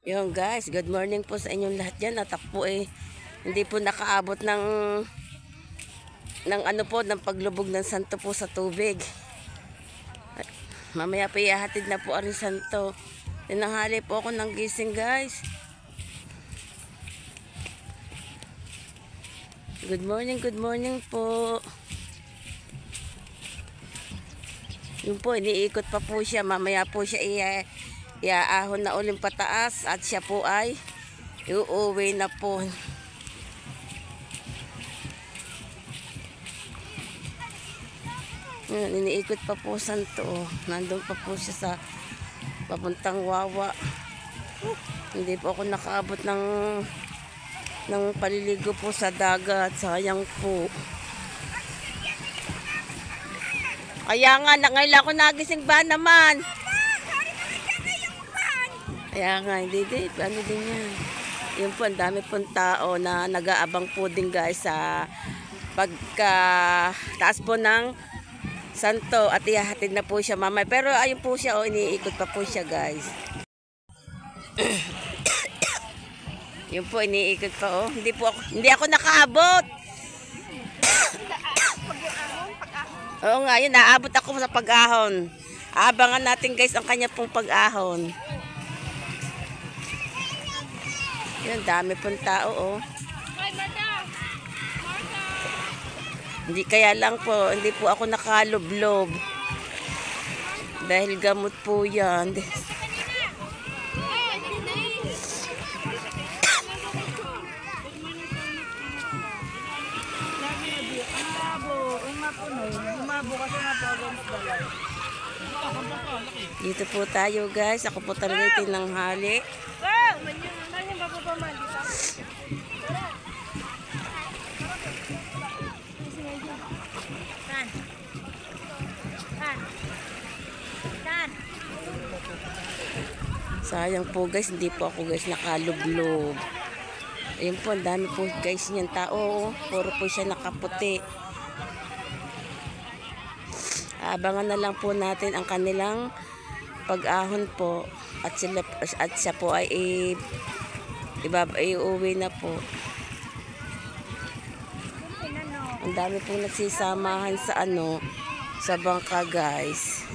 Yung guys, good morning po sa inyong lahat dyan. At ako po hindi po nakaabot ng ano po, ng paglubog ng santo po sa tubig. At mamaya po ihahatid na po ang santo. Tinanghali po ako ng gising guys. Good morning po. Yun po, iniikot pa po siya. Mamaya po siya iaahon na uling pataas at siya po ay uuwi na po. Iniikot pa po santo. Nandun pa po siya sa papuntang Wawa. Hindi po ako nakaabot ng paliligo po sa dagat. Sayang po. Kaya nga, ngayon ako nagising ba naman? Kaya nga, hindi din. Ano din yan? Yun po, ang dami pong tao na nag-aabang po din guys sa taas po ng santo at ihahatid na po siya mamay. Pero ayun po siya, iniikot pa po siya guys. Yun po, iniikot pa Hindi ako nakaabot. Oo nga, yun, naabot ako sa pag-ahon. Abangan natin guys ang kanya pong pag-ahon. Yun, dami pong tao Hindi kaya lang po, hindi po ako nakalublob. Dahil gamot po yan. Dito po tayo guys. Ako po talaga tinanghali. Sayang po guys, hindi po ako guys nakalublob. Ayun po, ang dami po guys niyan tao. Puro po siya nakaputi. Abangan na lang po natin ang kanilang pag-ahon po. At siya po ay iuwi na po. Ang dami po nagsisamahan sa bangka guys.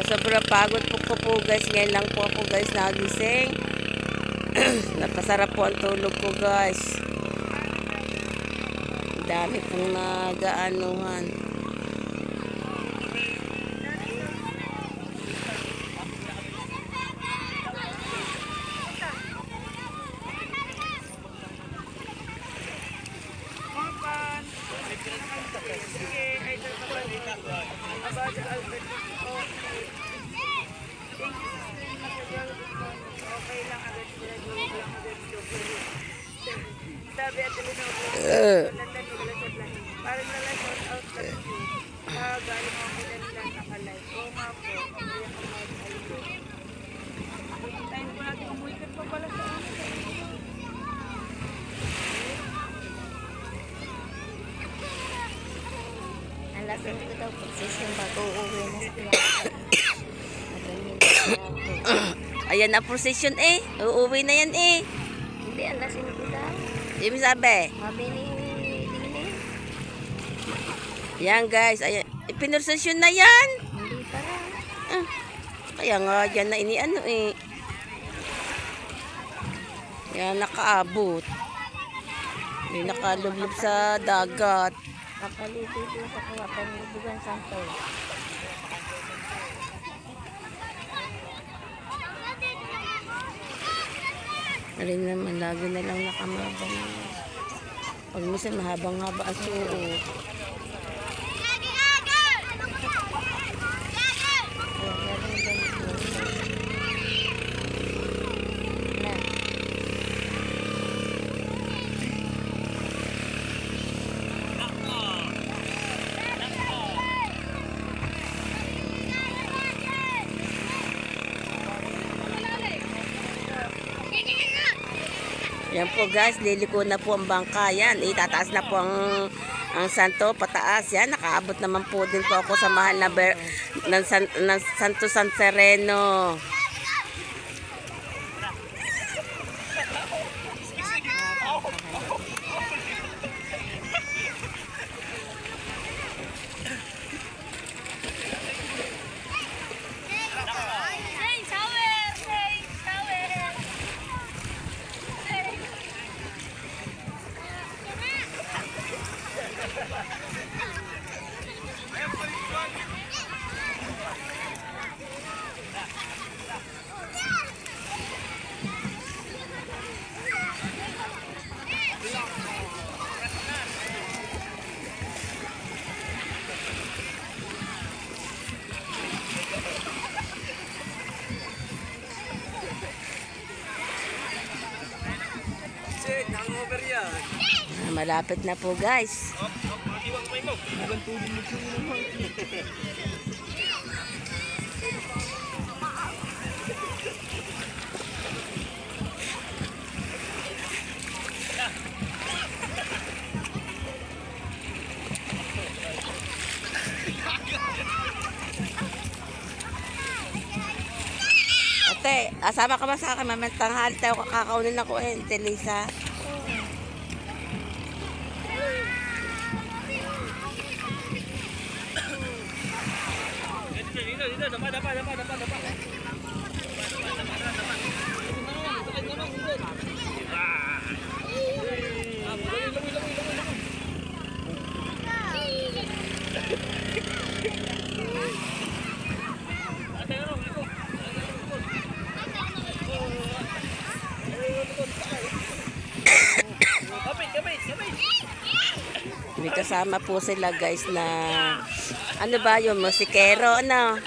Sobrang pagod po guys. Ngayon lang po ako guys nagising. Napasarap po ang tulog ko guys. Dami pong nag-aanuhan. Alasin ko daw position bago uuwi na sa Ayan na procession uuwi na yan Hindi, alasin ko daw. Yung sabi Mabili dili. Yan guys, ayan. Pinrosesyon na yan. Hindi para. Kaya nga yan na iniano Yan nakaabot. Hindi nakalublob sa dagat. Kapalito ito sa kawapan ng Bugan Santo. Alin naman, lagi na lang nakamabang. Pag minsan mahabang-haba ang suot. Yan po guys, liliko na po ang bangka. Yan, itataas na po ang santo, pataas. Yan, nakaabot naman po din po ako sa mahal na ng Santo San Sereno. Malapit na po guys. Ate, asama ka ba sa akin? Mamantanghal tayo, kakaunin ako Telisa. May kasama po sila guys na ano ba yung musikero, ano?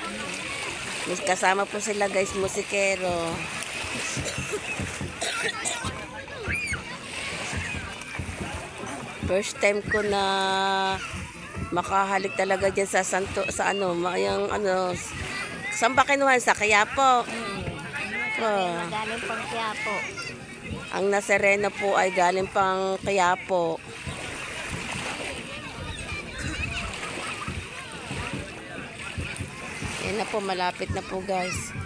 May kasama po sila guys, musikero. First time ko na makahalik talaga dyan sa Santo, sa ano, yung ano, saan ba kinuha? Sa Quiapo. Galing pang Quiapo. Ang Nazareno po ay galing pang Quiapo. Yan na po, malapit na po guys.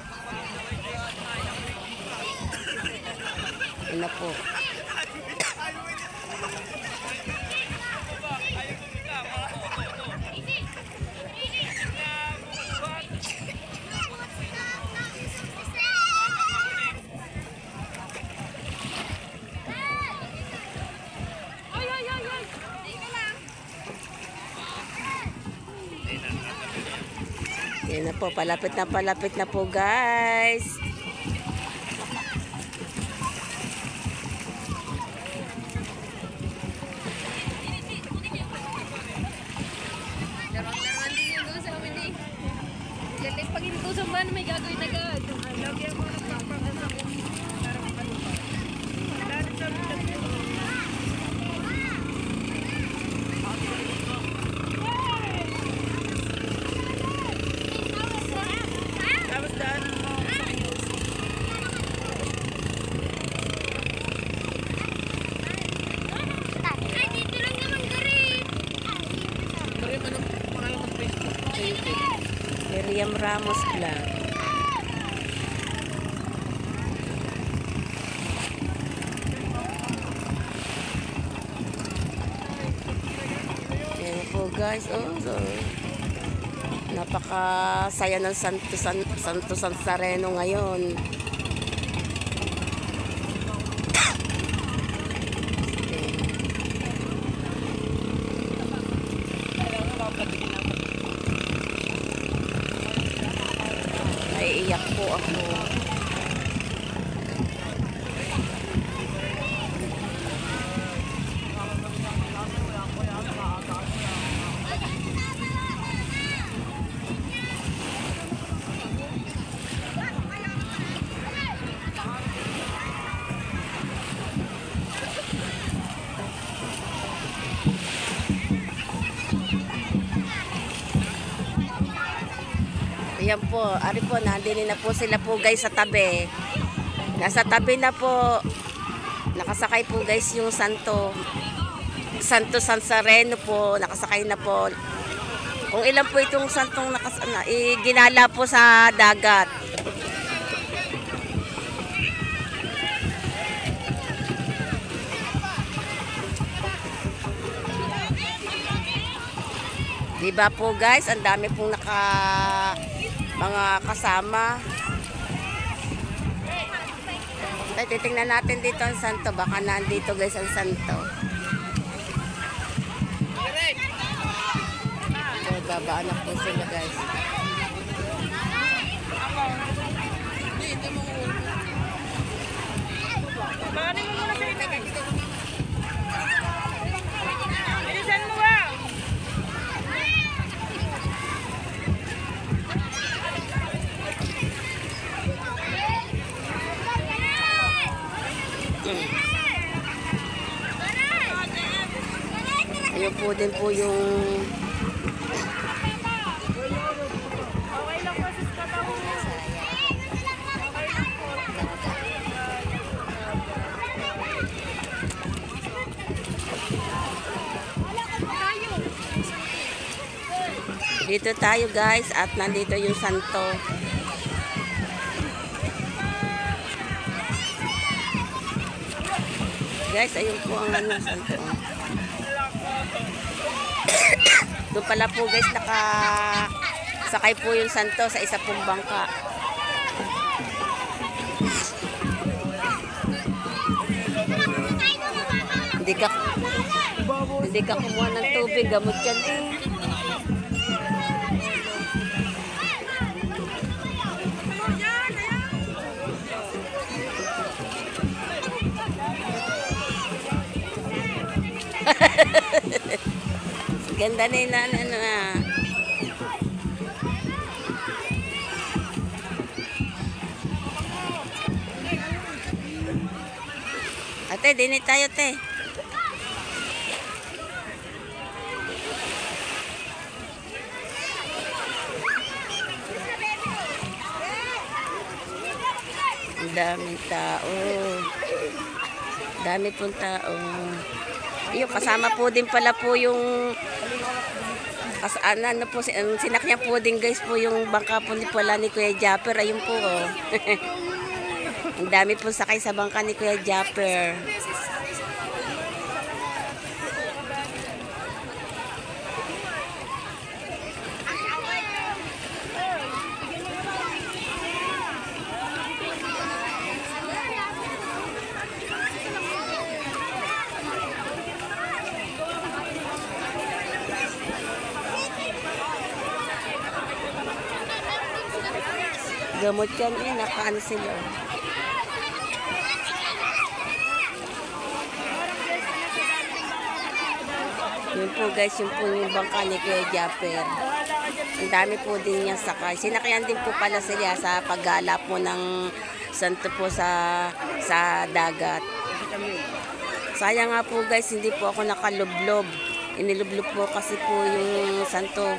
Yan na po. Yan na po, palapit na po guys. Laruan din yung doon sa amin eh. Galing pag inutusan ba na may gagawin agad. Lagyan mo ng papakasa ko. Miriam Ramos Vlog. Yan po guys, so, napakasaya ng Santo San Sereno ngayon. Naiiyak po ako. Ayan po, ari po, nandini na po sila po guys sa tabi. Nasa tabi na po. Nakasakay po guys yung Santo Sansareno po, nakasakay na po. Kung ilan po itong santong ginala po sa dagat. Diba po guys, ang dami pong mga kasama. Ay, titingnan natin dito ang santo. Baka nandito guys ang santo. So, babaan na po sila guys. Bakanin mo muna sila. Bilisan mo ba? Ayun po din po yung Okay lang po sis katawin mo. Okay lang po. dito tayo guys at nandito yung santo. Guys, ayun po ang santo. Doon pala po guys nakasakay po yung santo sa isa pong bangka. Hindi ka kumuha ng tubig, gamot yan eh. Ganda na yun ano ah. Ate, dinit tayo te. Ang daming tao. Dami pong tao. Yung kasama po din pala po yung ano po, sinakyan po din guys po yung bangka po ni pala ni Kuya Japper. Ayun po oh. Ang dami po sakay sa bangka ni Kuya Japper. Gamot yan eh, nakaano sila. Yun po guys, yun po yung bangka ni Kuya Japper. Ang dami po din niya sakay. Sinakayan din po pala sila sa paggala po ng santo po sa dagat. Sayang nga po guys, hindi po ako nakalublob. Inilublob po kasi po yung santo.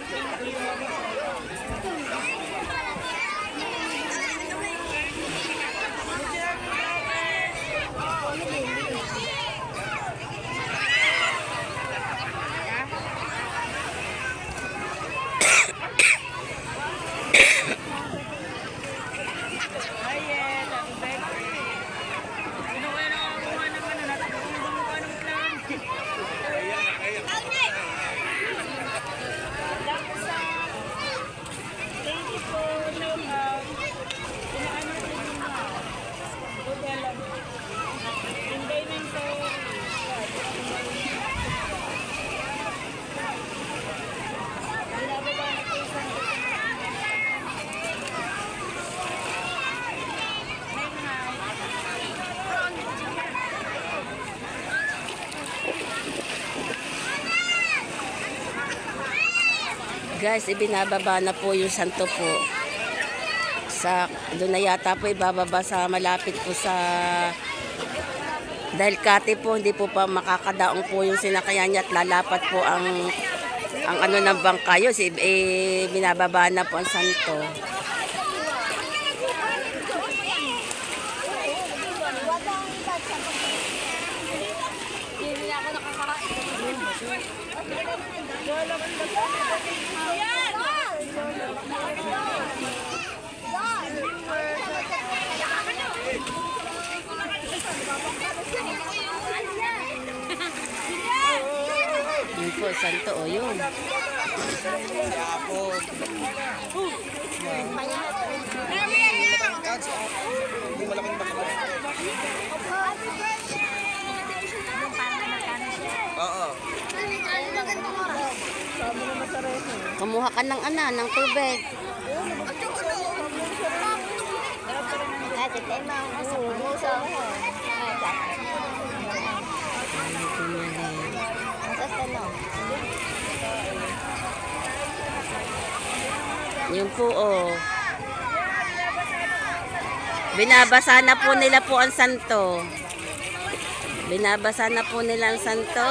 Guys, ibinababa na po yung santo po. Doon na yata po ibababa sa malapit po sa dahil kati po, hindi po pa makakadaong po yung sinakayan niya at lalapat po ang ano ng bangka yun. Binababa na po ang santo. Yun po, santo o yun. Oo. Kumuha ka ng ng tubig. Yun po oh. Binabasa na po nila po ang santo. Binabasa na po nila ang santo.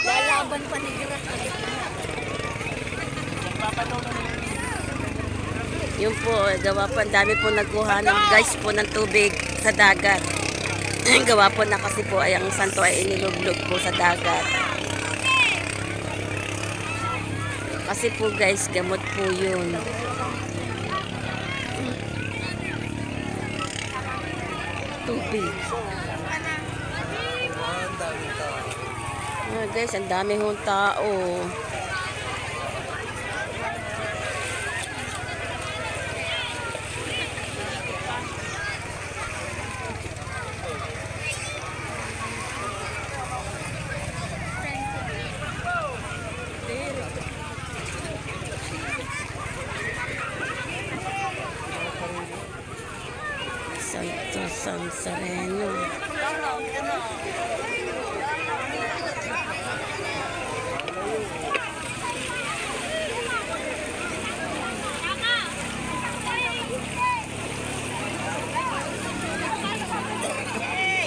Lalaban pa ni Girat. Yun po, gawa po, ang dami po nagkuha ng guys po ng tubig sa dagat. Gawa po na kasi po ay ang santo ay iniluglog po sa dagat. Kasi po guys, gamot po yun. Tubig. Guys, ang dami hong tao. Santo San Sereno.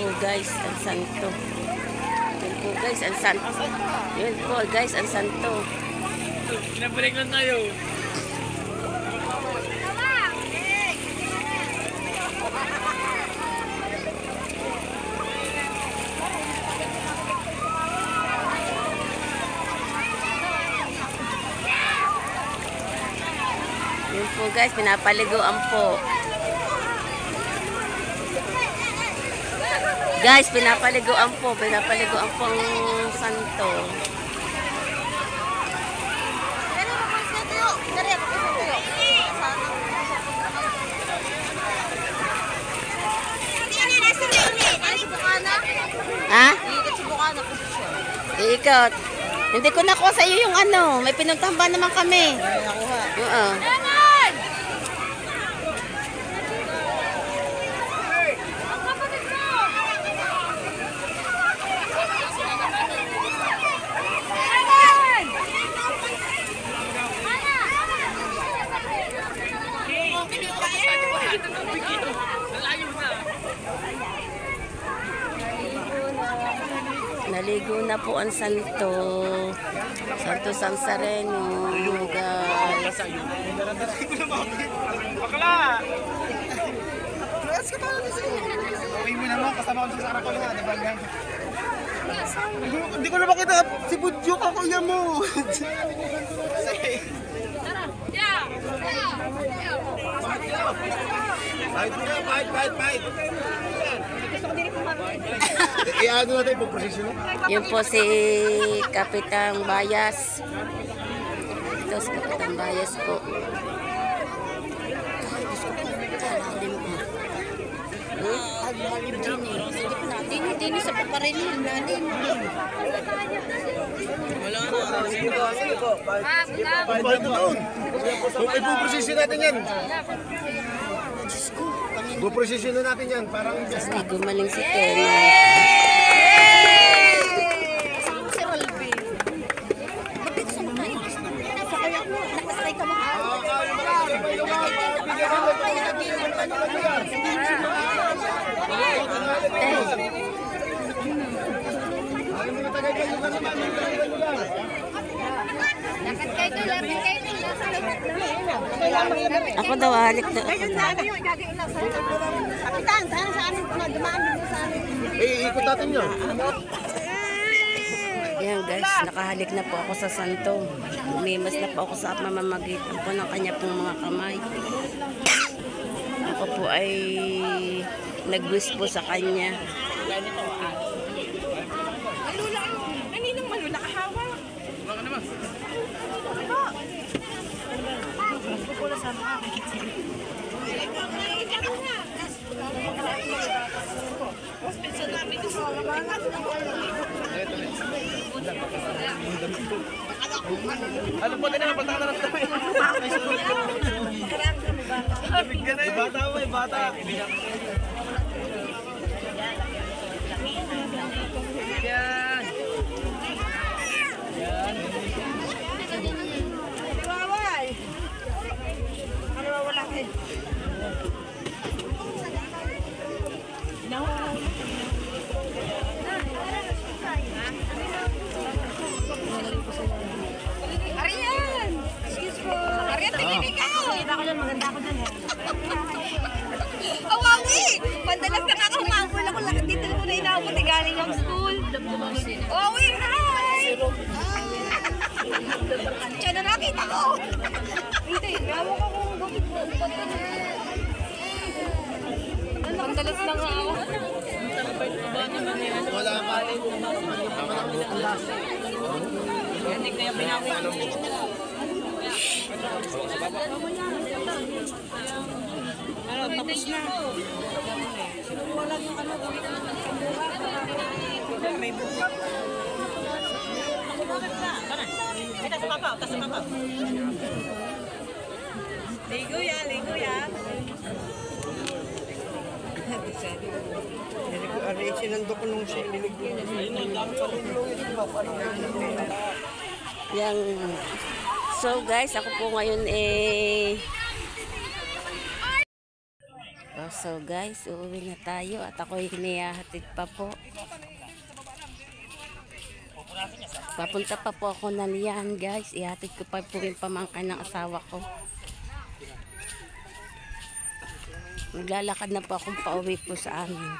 Oh guys, ang santo. Yun po guys, ang santo. Yun po guys, ang santo. Pinabalik lang tayo. Yun po guys, pinapaliguan po. Guys, pinapaliguan po ang santo. Ha? Iikot. Hindi ko nakuha sa iyo yung may pinuntahan ba naman kami? Oo. Naligo na po ang santo. Santo San Sereno, guys. Bakla! Let's go! Uwi mo naman, kasama ko sa karakol nga, diba? Hindi ko na makita si Budyo ka, kuya mo. Bite. Iano natin po posisyon. Yun po si Kapitang Bayas. Ito si Kapitang Bayas po. Dini sa paparilin natin. Wala na. Ipuprosesyon natin yan. Ipuprosesyon natin yan. Parang Hindi gumaling si Tema. Si Rolby. Bakit sa mga sa kaya mo? Nakasay ka mo. Lakad kayo doon, lapit kayo doon. Ako daw halik na. Kapitan, saan sa amin na dumaan dito sa amin? Ikot natin yun. Yan guys, nakahalik na po ako sa santo. Umimas na po ako sa mamamagitan po ng kanya pong mga kamay. Ako po ay nag-wish po sa kanya. Malula, kaninang malula kahawa? Wala ka naman. Ano po din na, pataka na lang tayo. Bigyan na yung bata mo, yung bata. Yan. Waway! Ano wala kayo? Arian! Excuse po. Arian, tingin ikaw! Kita ko dyan, maganda ako dyan. Awawi! Madalas na ako humabol ako. Lakad dito ko na inaabot. Galing ng school. Awawi, hi! Diyan na nakita ko! Hindi, nawa ko kung gupit mo. Madalas na nga ako. Wala ka. Hindi kaya pinakita. Tapos na. Wala yung ano. May buka. Kita sa papa, tas sa papa. Ligo ya, ligo ya. Sinando ko nung siya niligo. Yang so guys, ako po ngayon so guys, uuwi na tayo at ako hinihahatid pa po. Papunta pa po ako na liyan guys. Ihatid ko pa po yung pamangkin ng asawa ko. Naglalakad na po akong pauwi po sa amin.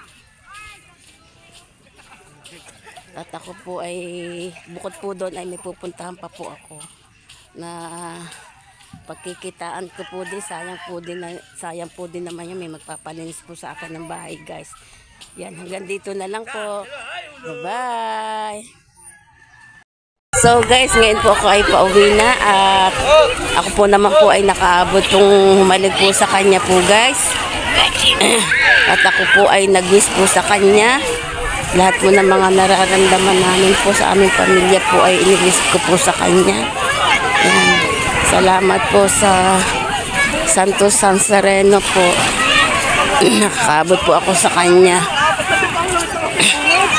At ako po ay, bukod po doon ay may pupuntahan pa po ako na pagkikitaan ko po din, sayang po din naman yun, may magpapalinis po sa akin ng bahay guys. Yan, hanggang dito na lang po. Bye-bye! So guys, ngayon po ako ay pauwi na at ako po naman po ay nakaabot kung humalig po sa kanya po guys. At ako po ay nag-wish po sa kanya. Lahat po ng mga nararamdaman namin po sa aming pamilya po ay iniwish ko po sa kanya. Ayan. Salamat po sa Santo San Sereno po. Nakakabot po ako sa kanya.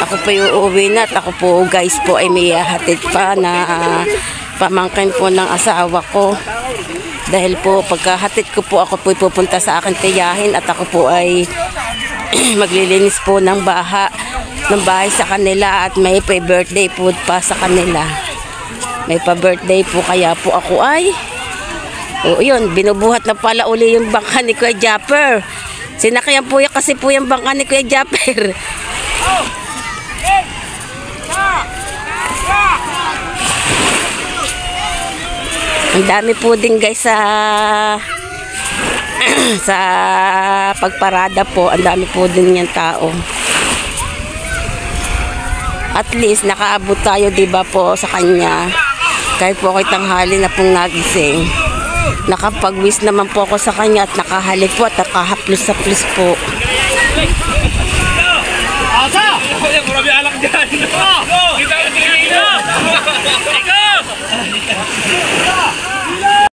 Ako po yung uuwi na at ako po guys po ay may hatid pa na pamangkin po ng asawa ko. Dahil po pagkahatid ko po ako po pupunta sa akin tiyahin at ako po ay maglilinis po ng bahay sa kanila at may pa-birthday po pa sa kanila. May pa-birthday po kaya po ako ay yun, binubuhat na pala uli yung bangka ni Kuya Japper. Sinakyan po yan kasi po yung bangka ni Kuya Japper. Ang dami po din guys sa pagparada po, ang dami po din yung tao. At least nakaabot tayo, diba po, sa kanya. Kahit po ako'y tanghali na pong nagising. Nakapag-wish naman po ako sa kanya at nakahalik po at nakahaplos-haplos po.